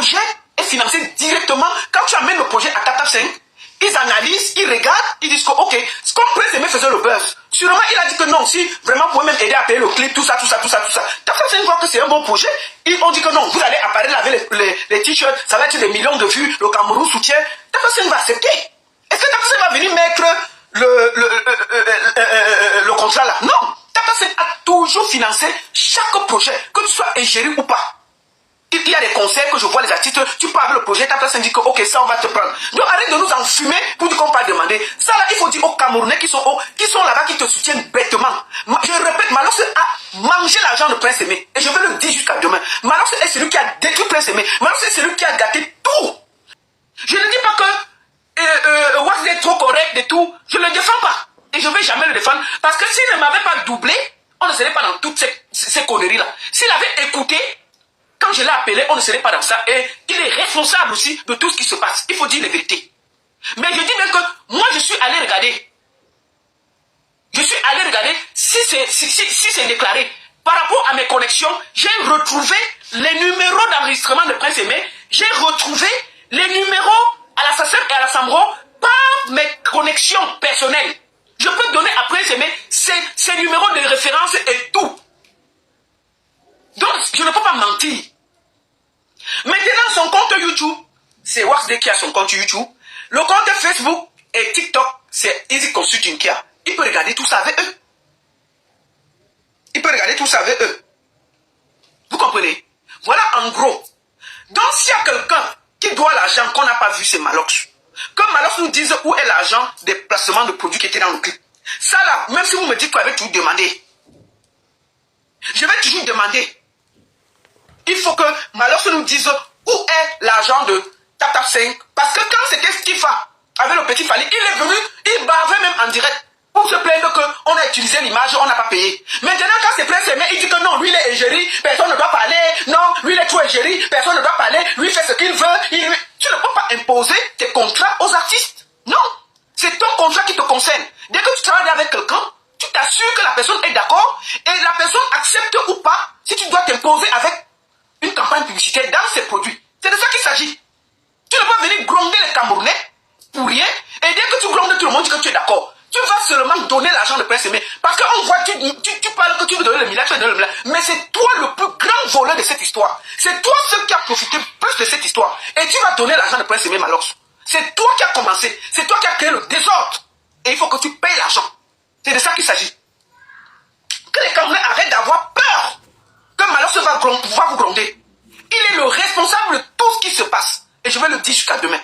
projet est financé directement. Quand tu amènes le projet à Tata 5, ils analysent, ils regardent, ils disent que, ok, comme Prince Aimé faisait le buzz, sûrement il a dit que non, si vraiment vous pouvez même aider à payer le clip, tout ça. Tata 5 voit que c'est un bon projet, ils ont dit que non, vous allez apparaître avec les t-shirts, ça va être des millions de vues, le Cameroun soutient. Tata 5 va accepter. Est-ce que Tata 5 va venir mettre le contrat là? Non. Tata 5 a toujours financé chaque projet, que tu sois ingéré ou pas. Il y a des concerts que je vois les artistes, tu parles avec le projet, ta personne dit que ok, ça on va te prendre. Donc arrête de nous enfumer pour dire qu'on va demander. Ça là, il faut dire aux Camerounais qui sont là-bas, qui te soutiennent bêtement. Je répète, Malox a mangé l'argent de Prince Aimé. Et je vais le dire jusqu'à demain. Malox est celui qui a détruit Prince Aimé. Malox est celui qui a gâté tout. Je ne dis pas que Wax est trop correct et tout. Je ne le défends pas. Et je ne vais jamais le défendre. Parce que s'il ne m'avait pas doublé, on ne serait pas dans toutes ces conneries-là. S'il avait écouté, quand je l'ai appelé, on ne serait pas dans ça. Et il est responsable aussi de tout ce qui se passe. Il faut dire la vérité. Mais je dis même que moi, je suis allé regarder. Je suis allé regarder si c'est déclaré. Par rapport à mes connexions, j'ai retrouvé les numéros d'enregistrement de Prince Aimé. J'ai retrouvé les numéros à la SACEM et à la SAMRO par mes connexions personnelles. Je peux donner à Prince Aimé ces numéros de référence et tout. Donc, je ne peux pas mentir. Maintenant, son compte YouTube, c'est Waxday qui a son compte YouTube. Le compte Facebook et TikTok, c'est Easy Consulting qui a. Il peut regarder tout ça avec eux. Il peut regarder tout ça avec eux. Vous comprenez? Voilà en gros. Donc, s'il y a quelqu'un qui doit l'argent qu'on n'a pas vu, c'est Malox. Que Malox nous dise où est l'argent des placements de produits qui étaient dans le clip. Ça là, même si vous me dites que vous avez toujours demandé, je vais toujours demander. Il faut que Malox nous dise où est l'argent de Tata 5. Parce que quand c'était Skifa avec le petit Fali, il est venu, il bavait même en direct pour se plaindre qu'on a utilisé l'image, on n'a pas payé. Maintenant, quand c'est Prince Aimé, il dit que non, lui il est égérie, personne ne doit parler. Non, lui il est trop égérie, personne ne doit parler. Lui il fait ce qu'il veut. Tu ne peux pas imposer tes contrats aux artistes. Non, c'est ton contrat qui te concerne. Dès que tu travailles avec quelqu'un, tu t'assures que la personne est d'accord et la personne accepte ou pas si tu dois t'imposer avec une campagne publicitaire dans ses produits. C'est de ça qu'il s'agit. Tu ne peux pas venir gronder les Camerounais pour rien et dès que tu grondes tout le monde dit que tu es d'accord. Tu vas seulement donner l'argent de Prince Aimé. Parce qu'on voit, tu parles que tu veux donner le milliard, tu veux donner le milliard. Mais c'est toi le plus grand voleur de cette histoire. C'est toi seul qui a profité plus de cette histoire. Et tu vas donner l'argent de Prince Aimé Malox. C'est toi qui as commencé. C'est toi qui as créé le désordre. Et il faut que tu payes l'argent. C'est de ça qu'il s'agit. Que les Camerounais arrêtent d'avoir peur que Malox va vous gronder. Il est le responsable de tout ce qui se passe. Et je vais le dire jusqu'à demain.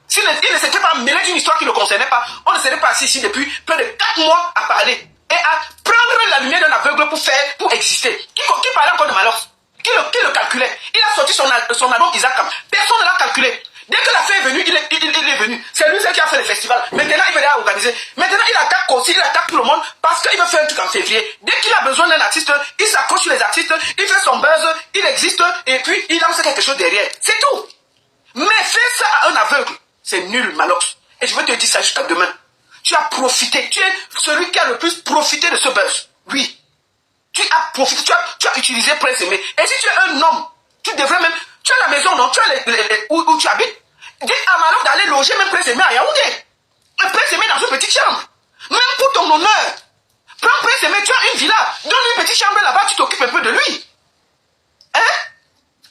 S'il ne s'était pas mêlé d'une histoire qui ne le concernait pas, on ne serait pas assis ici depuis près de 4 mois à parler. Et à prendre la lumière d'un aveugle pour exister. Qui parlait encore de Malox? Qui le calculait? Il a sorti son album Isaac. Personne ne l'a calculé. Dès que la fête est venue, il est venu. C'est lui qui a fait le festival. Maintenant, il va organiser. Maintenant, il attaque aussi, il attaque tout le monde parce qu'il veut faire un truc en février. Dès qu'il a besoin d'un artiste, il s'accroche sur les artistes, il fait son buzz, il existe et puis il lance quelque chose derrière. C'est tout. Mais faire ça à un aveugle, c'est nul, Malox. Et je vais te dire ça jusqu'à demain. Tu as profité. Tu es celui qui a le plus profité de ce buzz. Oui. Tu as profité. Tu as utilisé Prince Aimé. Et si tu es un homme, tu devrais même... Tu as la maison, non? Tu as où tu habites. Dis à Malox d'aller loger même Prince Aimé à Yaoundé. Un Prince Aimé dans une petite chambre. Même pour ton honneur. Prends Prince Aimé, tu as une villa. Donne une petite chambre là-bas, tu t'occupes un peu de lui. Hein?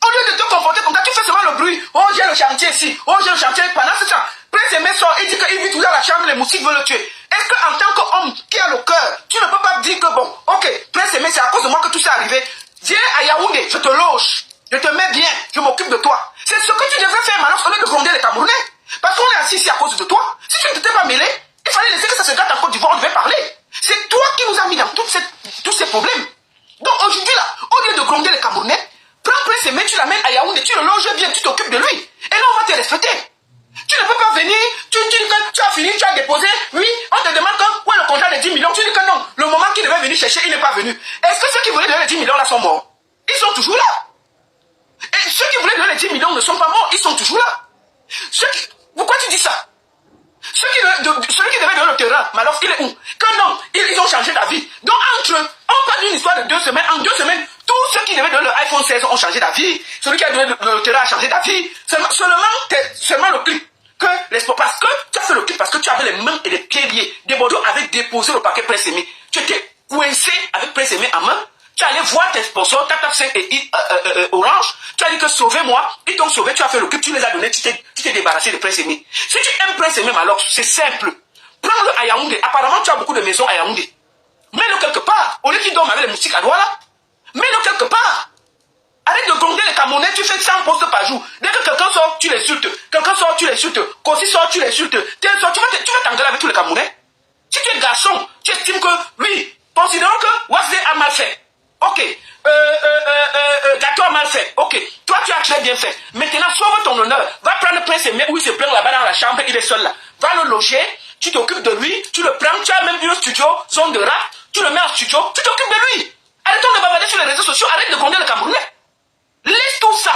Au lieu de te comporter comme ça, tu fais seulement le bruit. Oh, j'ai le chantier ici. Oh, j'ai le chantier. Pendant ce temps, Prince Aimé sort, il dit qu'il vit toujours dans la chambre, les moustiques veulent le tuer. Est-ce qu'en tant qu'homme qui a le cœur, tu ne peux pas dire que bon, ok, Prince Aimé, c'est à cause de moi que tout ça est arrivé. Viens à Yaoundé, je te loge. Je te mets bien, je m'occupe de toi. C'est ce que tu devrais faire maintenant, au lieu de gronder les Camerounais. Parce qu'on est assis ici à cause de toi. Si tu ne t'étais pas mêlé, il fallait laisser que ça se gâte en Côte d'Ivoire, on devait parler. C'est toi qui nous as mis dans tous ces problèmes. Donc aujourd'hui là, au lieu de gronder les Camerounais, prends Prince Aimé, tu l'amènes à Yaoundé, tu le loges bien, tu t'occupes de lui. Et là on va te respecter. Tu ne peux pas venir, tu dis que tu as fini, tu as déposé, oui, on te demande où est le contrat de 10 millions, tu dis que non, le moment qu'il devait venir chercher, il n'est pas venu. Est-ce que ceux qui voulaient donner les 10 millions là sont morts? Ils sont toujours là. Et ceux qui voulaient donner les 10 millions ne sont pas morts, ils sont toujours là. Pourquoi tu dis ça? Celui qui devait donner le terrain, mais alors il est où? Que non, ils ont changé d'avis. Donc on parle d'une histoire de 2 semaines, en 2 semaines, Tous ceux qui devaient donner l'iPhone 16 ont changé d'avis. Celui qui a donné le terrain a changé d'avis. Seulement le clip. Parce que tu as fait le clip, parce que tu avais les mains et les pieds liés. Desbordeaux avait déposé le paquet Prince Aimé. Tu étais coincé avec Prince Aimé en main. Tu allais voir tes sponsors, Tap 5 et Orange. Tu as dit que sauvez-moi. Ils t'ont sauvé, tu as fait le clip, tu les as donnés, tu t'es débarrassé de Prince Aimé. Si tu aimes Prince Aimé, Malox, c'est simple. Prends-le à Yaoundé. Apparemment, tu as beaucoup de maisons à Yaoundé. Mets-le quelque part. Au lieu qu'il dorme avec les moustiques à Douala, mets-le quelque part. Arrête de gronder les Camerounais, tu fais 100 postes par jour. Dès que quelqu'un sort, tu l'insultes. Quelqu'un sort, tu l'insultes. Kossi sort, tu l'insultes. Tel sort, tu vas t'engueuler avec tous les Camerounais. Si tu es garçon, tu estimes que, oui, considérons que Wazé a mal fait. Ok. Gâteau a mal fait. Ok. Toi, tu as très bien fait. Maintenant, sauve ton honneur. Va prendre Prince Aimé où il se plaint là-bas dans la chambre, il est seul là. Va le loger, tu t'occupes de lui, tu le prends, tu as même un studio, zone de rap, tu le mets en studio, tu t'occupes de lui. Arrêtons de bavarder sur les réseaux sociaux, arrête de gronder le Camerounais. Laisse tout ça.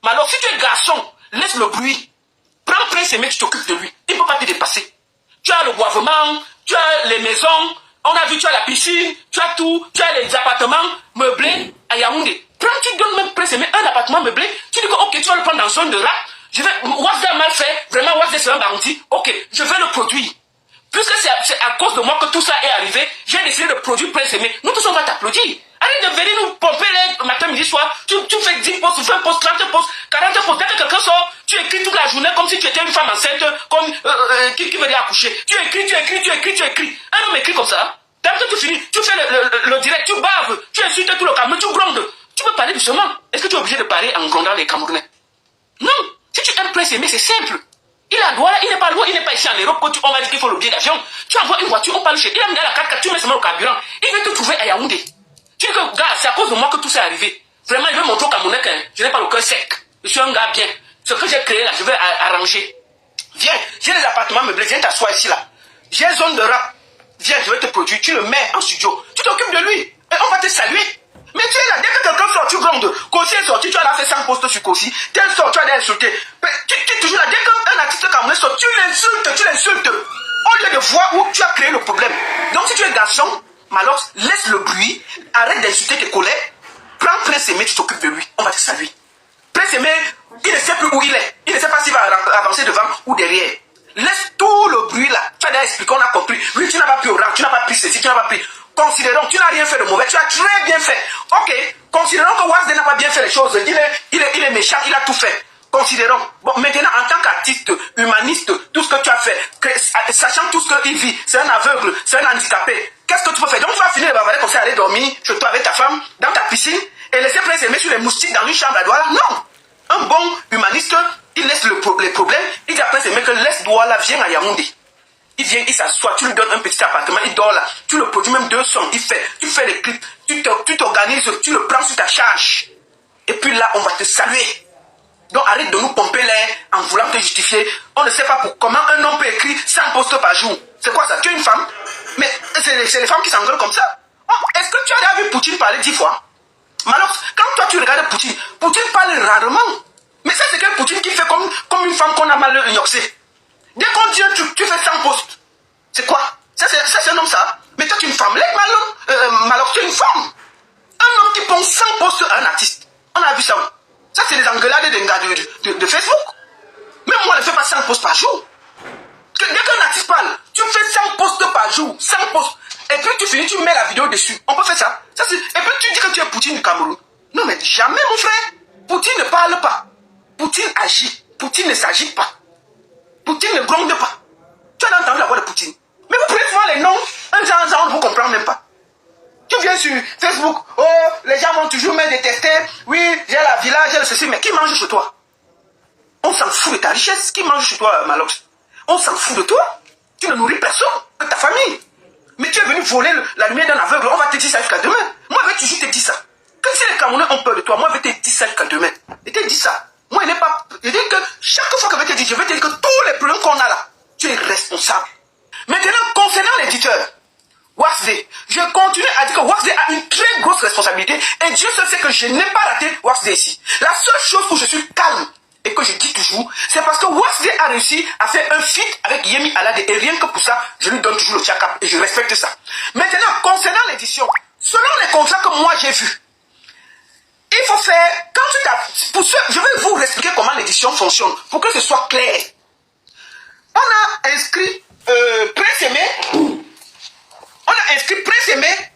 Mais alors, si tu es garçon, laisse le bruit. Prends Prince Aimé, tu t'occupes de lui. Il ne peut pas te dépasser. Tu as le boivement, tu as les maisons, on a vu, tu as la piscine, tu as tout, tu as les appartements meublés à Yaoundé. Prends, tu donnes même Prince Aimé un appartement meublé. Tu dis que, ok, tu vas le prendre dans une zone de rap. Wazé a mal fait, vraiment, Wazé c'est un bandit. Ok, je vais le produire. Puisque c'est à cause de moi que tout ça est arrivé, j'ai décidé de produire Prince Aimé. Nous tous on va t'applaudir. Arrête de venir nous pomper les matin, midi, soir. Tu fais 10 postes, 20 postes, 30 postes, 40 postes. Dès que quelqu'un sort, tu écris toute la journée comme si tu étais une femme enceinte, comme qui venait accoucher. Tu écris. Un homme écrit comme ça. Dès que tu finis, tu fais le direct, tu baves, tu insultes tout le Cameroun, tu grondes. Tu peux parler doucement. Est-ce que tu es obligé de parler en grondant les Camerounais? Non. Si tu aimes Prince Aimé, c'est simple. Il a droit, il n'est pas loin, il n'est pas ici en Europe. On va dire qu'il faut le billet d'avion. Tu envoies une voiture, on parle chez. Il a mis dans la 4x4, tu mets seulement le carburant. Il veut te trouver à Yaoundé. Tu dis que, gars, c'est à cause de moi que tout ça est arrivé. Vraiment, il veut montrer au Camerounais que je n'ai pas le cœur sec. Je suis un gars bien. Ce que j'ai créé là, je vais arranger. Viens, j'ai les appartements meublés, viens t'asseoir ici là. J'ai une zone de rap. Viens, je vais te produire, tu le mets en studio. Tu t'occupes de lui. Et on va te saluer. Mais tu es là, dès que quelqu'un sort, tu grondes. Kossi est sorti, tu as là fait 100 postes sur Kossi. Tel sort, tu as insulté. Tu es toujours là, dès qu'un artiste camerounais sort, tu l'insultes. Au lieu de voir où tu as créé le problème. Donc si tu es garçon, Malox, laisse le bruit, arrête d'insulter tes collègues, prends Prince Aimé, tu t'occupes de lui, on va te saluer. Prince Aimé, il ne sait plus où il est, il ne sait pas s'il va avancer devant ou derrière. Laisse tout le bruit là, tu as déjà expliqué, on a compris. Oui, tu n'as pas pris au rang, tu n'as pas pris ceci, tu n'as pas pris. Considérons, tu n'as rien fait de mauvais, tu as très bien fait. Ok, considérons que Wazé n'a pas bien fait les choses, il est méchant, il a tout fait. Considérons, bon, maintenant en tant qu'artiste, humaniste, tout ce que tu as fait, sachant tout ce qu'il vit, c'est un aveugle, c'est un handicapé, qu'est-ce que tu peux faire? Donc tu vas finir de bavarder comme ça, aller dormir chez toi avec ta femme, dans ta piscine, et laisser Prince Aimé sur les moustiques dans une chambre à Douala? Non! Un bon humaniste, il laisse les problèmes, il dit à Prince Aimé que laisse Douala, viens à Yaoundé. Il vient, il s'assoit, tu lui donnes un petit appartement, il dort là, tu le produis même 2 sons, tu fais les clips, tu t'organises, tu le prends sur ta charge. Et puis là, on va te saluer. Donc arrête de nous pomper l'air en voulant te justifier. On ne sait pas comment un homme peut écrire 100 postes par jour. C'est quoi ça? Tu es une femme? Mais c'est les femmes qui s'engueulent comme ça. Oh, est-ce que tu as déjà vu Poutine parler 10 fois? Malheureusement, quand toi tu regardes Poutine parle rarement. Mais ça c'est quel Poutine qui fait comme une femme qu'on a mal ignorée. Dès qu'on dit tu fais 100 postes. C'est quoi? Ça c'est un homme ça. Mais toi tu es une femme. Malheureusement, tu es une femme. Un homme qui pond 100 postes à un artiste. On a vu ça. Ça, c'est les engueulades de Facebook. Même moi, je ne fais pas 100 posts par jour. Dès qu'un artiste parle, tu fais 100 posts par jour. 100 posts. Et puis tu finis, tu mets la vidéo dessus. On peut faire ça. Et puis tu dis que tu es Poutine du Cameroun. Non, mais jamais, mon frère. Poutine ne parle pas. Poutine agit. Poutine ne s'agit pas. Poutine ne gronde pas. Tu as entendu la voix de Poutine. Mais vous prenez souvent les noms. Un genre, on ne vous comprend même pas. Tu viens sur Facebook, oh, les gens vont toujours me détester. Oui, j'ai la villa, j'ai le ceci, mais qui mange chez toi? On s'en fout de ta richesse. Qui mange chez toi, Malox? On s'en fout de toi. Tu ne nourris personne, de ta famille. Mais tu es venu voler la lumière d'un aveugle. On va te dire ça jusqu'à demain. Moi, je vais toujours te dire ça. Que si les Camerounais ont peur de toi, moi, je vais te dire ça jusqu'à demain. Je te dis ça. Moi, il n'est pas. Je dis que chaque fois que je vais te dire, je vais te dire que tous les problèmes qu'on a là, tu es responsable. Maintenant, concernant l'éditeur, Wazé, je continue à dire que Wazé a une très grosse responsabilité et Dieu seul sait que je n'ai pas raté Wazé ici. La seule chose où je suis calme et que je dis toujours, c'est parce que Wazé a réussi à faire un feat avec Yemi Alade et rien que pour ça, je lui donne toujours le tchakap et je respecte ça. Maintenant, concernant l'édition, selon les contrats que moi j'ai vus, Il faut faire, quand tu tapes, je vais vous expliquer comment l'édition fonctionne, pour que ce soit clair. On a inscrit Prince Aimé,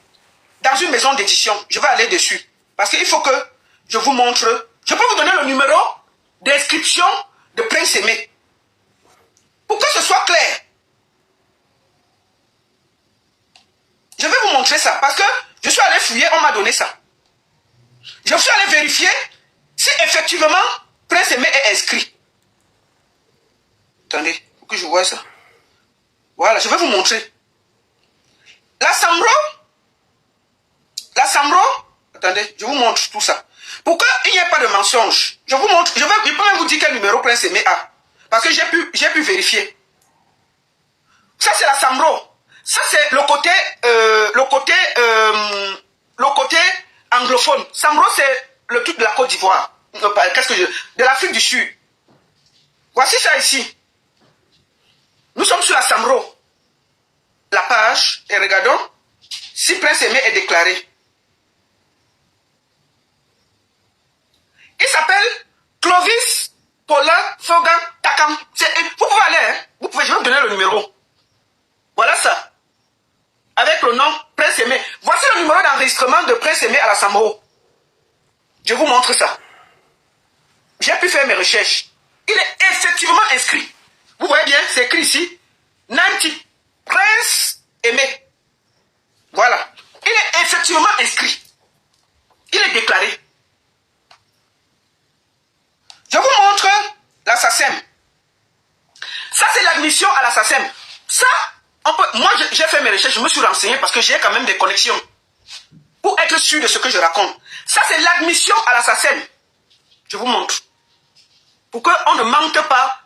dans une maison d'édition. Je vais aller dessus, parce qu'il faut que je vous montre. Je peux vous donner le numéro d'inscription de Prince Aimé, pour que ce soit clair. Je vais vous montrer ça, parce que je suis allé fouiller, on m'a donné ça. Je suis allé vérifier si effectivement Prince Aimé est inscrit. Attendez, pour que je vois ça. Voilà, je vais vous montrer. La Samro, attendez, je vous montre tout ça. Pour qu'il n'y ait pas de mensonge, je vous montre, je peux même vous dire quel numéro Prince Aimé a. Parce que j'ai pu vérifier. Ça c'est la Samro. Ça c'est le côté anglophone. Samro c'est le truc de la Côte d'Ivoire. De l'Afrique du Sud. Voici ça ici. Nous sommes sur la Samro. La page, et regardons si Prince Aimé est déclaré. Il s'appelle Clovis Paulin Fogan Takam. Vous pouvez aller, hein? Je vais vous donner le numéro. Voilà ça. Avec le nom Prince Aimé. Voici le numéro d'enregistrement de Prince Aimé à la Samro. Je vous montre ça. J'ai pu faire mes recherches. Il est effectivement inscrit. Vous voyez bien, c'est écrit ici. Nanti Prince Aimé. Voilà. Il est effectivement inscrit. Il est déclaré. Je vous montre la SACEM. Ça, c'est l'admission à la SACEM. Ça, moi, j'ai fait mes recherches, je me suis renseigné parce que j'ai quand même des connexions. Pour être sûr de ce que je raconte. Ça, c'est l'admission à la SACEM. Je vous montre. Pour qu'on ne mente pas.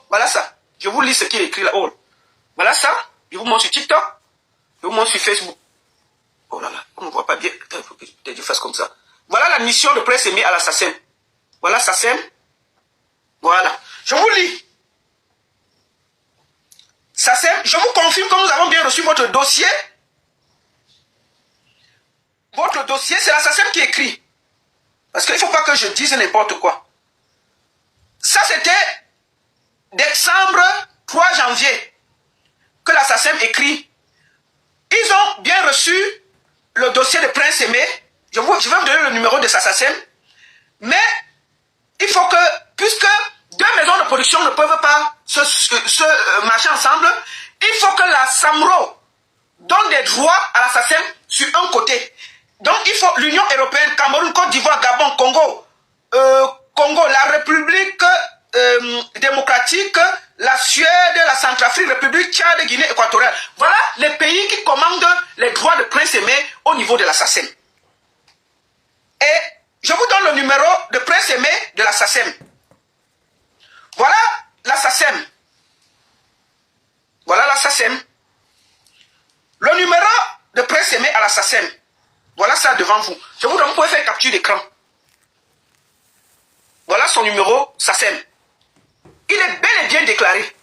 Voilà ça. Je vous lis ce qui est écrit là-haut. Voilà ça. Je vous montre sur TikTok. Je vous montre sur Facebook. Oh là là, on ne voit pas bien. Peut-être que je fasse comme ça. Voilà l'admission de Prince Aimé à la SACEM. Voilà SACEM. Voilà. Je vous lis. SACEM, je vous confirme que nous avons bien reçu votre dossier. Votre dossier, c'est la SACEM qui écrit. Parce qu'il ne faut pas que je dise n'importe quoi. Ça, c'était décembre 3 janvier que la SACEM écrit. Ils ont bien reçu le dossier de Prince Aimé. Je vais vous donner le numéro de sa SACEM. Mais il faut que, puisque deux maisons de production ne peuvent pas se marcher ensemble, il faut que la SAMRO donne des droits à la SACEM sur un côté. Donc il faut l'Union européenne, Cameroun, Côte d'Ivoire, Gabon, Congo, la République démocratique, la Suède, la Centrafrique, République, Tchad, Guinée équatoriale. Voilà les pays qui commandent les droits de Prince Aimé au niveau de la SACEM. Et je vous donne le numéro de Prince Aimé de la SACEM. Voilà la SACEM. Voilà la SACEM. Le numéro de Prince Aimé à la SACEM. Voilà ça devant vous. Je vous donne, vous pouvez faire capture d'écran. Voilà son numéro SACEM. Il est bel et bien déclaré.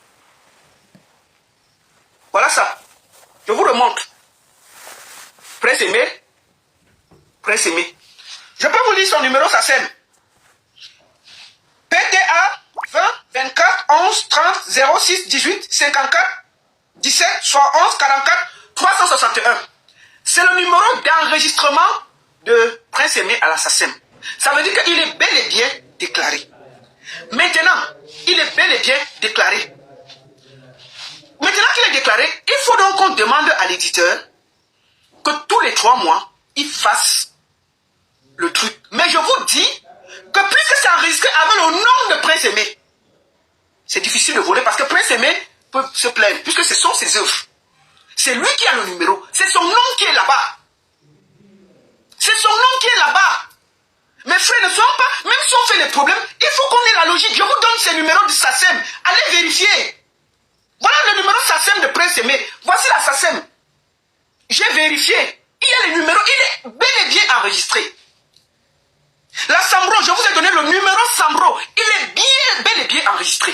Voilà ça. Je vous remonte. Prince Aimé. Prince Aimé. Je peux vous lire son numéro SACEM. PTA 20 24 11 30 06 18 54 17 71 44 361. C'est le numéro d'enregistrement de Prince Aimé à la SACEM. Ça veut dire qu'il est bel et bien déclaré. Maintenant, il est bel et bien déclaré. Maintenant qu'il est déclaré, il faut donc qu'on demande à l'éditeur que tous les 3 mois, il fasse le truc. Mais je vous dis que puisque c'est enregistré avec le nom de Prince Aimé, c'est difficile de voler parce que Prince Aimé peut se plaindre puisque ce sont ses œuvres. C'est lui qui a le numéro. C'est son nom qui est là-bas. C'est son nom qui est là-bas. Mes frères ne sont pas, même si on fait des problèmes, il faut qu'on ait la logique. Je vous donne ces numéros de SACEM. Allez vérifier. Voilà le numéro SACEM de Prince Aimé. Voici la SACEM. J'ai vérifié. Il y a les numéros. Il est bel et bien enregistré. La SAMRO, je vous ai donné le numéro SAMRO. Il est bien, bel et bien enregistré.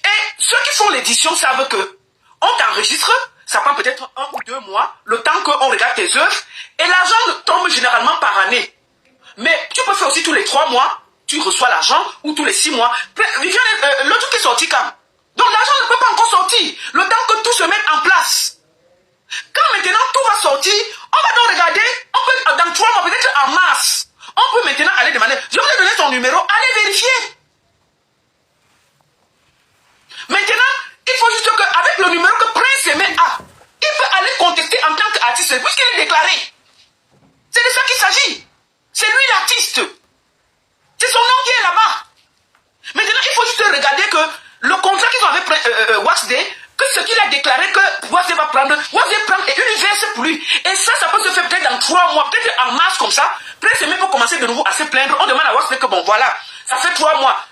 Et ceux qui font l'édition savent que on t'enregistre, ça prend peut-être 1 ou 2 mois, le temps qu'on regarde tes œuvres, et l'argent tombe généralement par année. Mais tu peux faire aussi tous les 3 mois, tu reçois l'argent, ou tous les 6 mois. Le truc est sorti quand? Donc l'argent ne peut pas encore sortir, le temps que tout se mette en place. Quand maintenant tout va sortir, on va donc regarder, on peut, dans 3 mois, peut-être en mars, on peut maintenant aller demander, je vous ai donné ton numéro, allez vérifier. Maintenant, il faut juste qu'avec le numéro que Prince Aimé a, il peut aller contester en tant qu'artiste, puisqu'il est déclaré. C'est de ça qu'il s'agit. C'est lui l'artiste. C'est son nom qui est là-bas. Maintenant, il faut juste regarder que le contrat qu'ils ont avec Waxday, que ce qu'il a déclaré que Waxday va prendre et il verse pour lui. Et ça peut se faire peut-être dans 3 mois, peut-être en mars comme ça. Prince Aimé peut commencer de nouveau à se plaindre. On demande à Waxday que bon, voilà, ça fait 3 mois.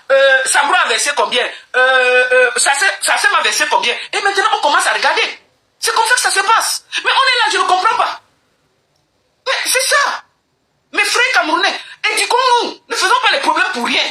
Sambro a versé combien? Ça m'a versé combien? Et maintenant, on commence à regarder. C'est comme ça que ça se passe. Mais on est là, je ne comprends pas. Mais c'est ça. Mes frères camerounais, éduquons-nous. Ne faisons pas les problèmes pour rien.